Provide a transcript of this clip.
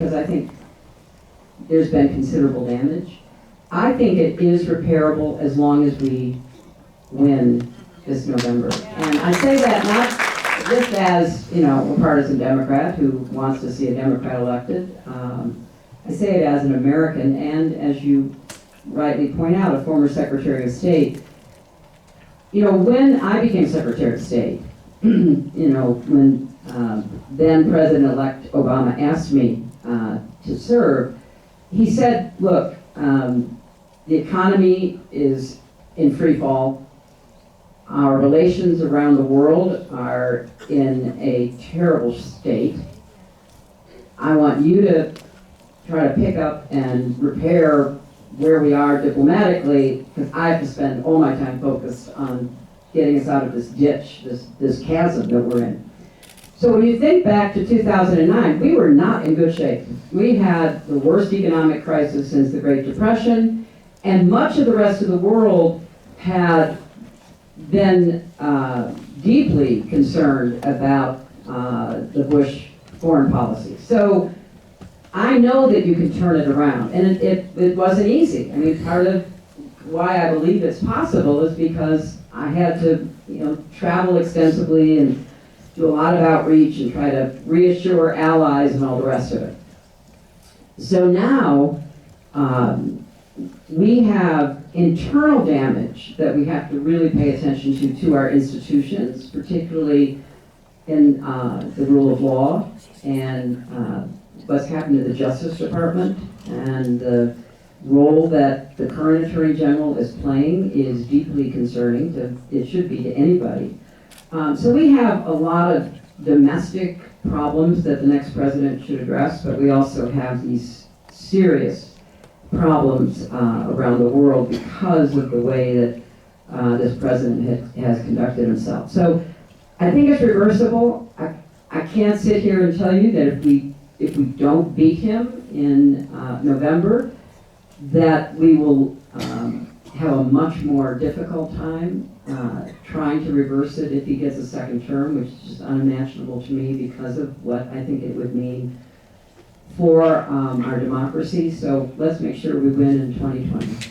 because I think there's been considerable damage. I think it is repairable as long as we win this November. And I say that not just as, a partisan Democrat who wants to see a Democrat elected. I say it as an American and, as you rightly point out, a former Secretary of State. When I became Secretary of State, when then President-elect Obama asked me to serve, he said, look, the economy is in free fall. Our relations around the world are in a terrible state. I want you to try to pick up and repair where we are diplomatically, because I have to spend all my time focused on getting us out of this ditch, this chasm that we're in. So when you think back to 2009, we were not in good shape. We had the worst economic crisis since the Great Depression, and much of the rest of the world had been deeply concerned about the Bush foreign policy. So I know that you can turn it around, and it wasn't easy. I mean, part of why I believe it's possible is because I had to, travel extensively and do a lot of outreach and try to reassure allies and all the rest of it. So now we have internal damage that we have to really pay attention to our institutions, particularly in the rule of law and what's happened to the Justice Department, and the role that the current Attorney General is playing is deeply concerning. It should be to anybody. So we have a lot of domestic problems that the next president should address, but we also have these serious problems around the world because of the way that this president has conducted himself. So I think it's reversible. I can't sit here and tell you that if we don't beat him in November, that we will have a much more difficult time trying to reverse it if he gets a second term, which is just unimaginable to me because of what I think it would mean for our democracy. So let's make sure we win in 2020.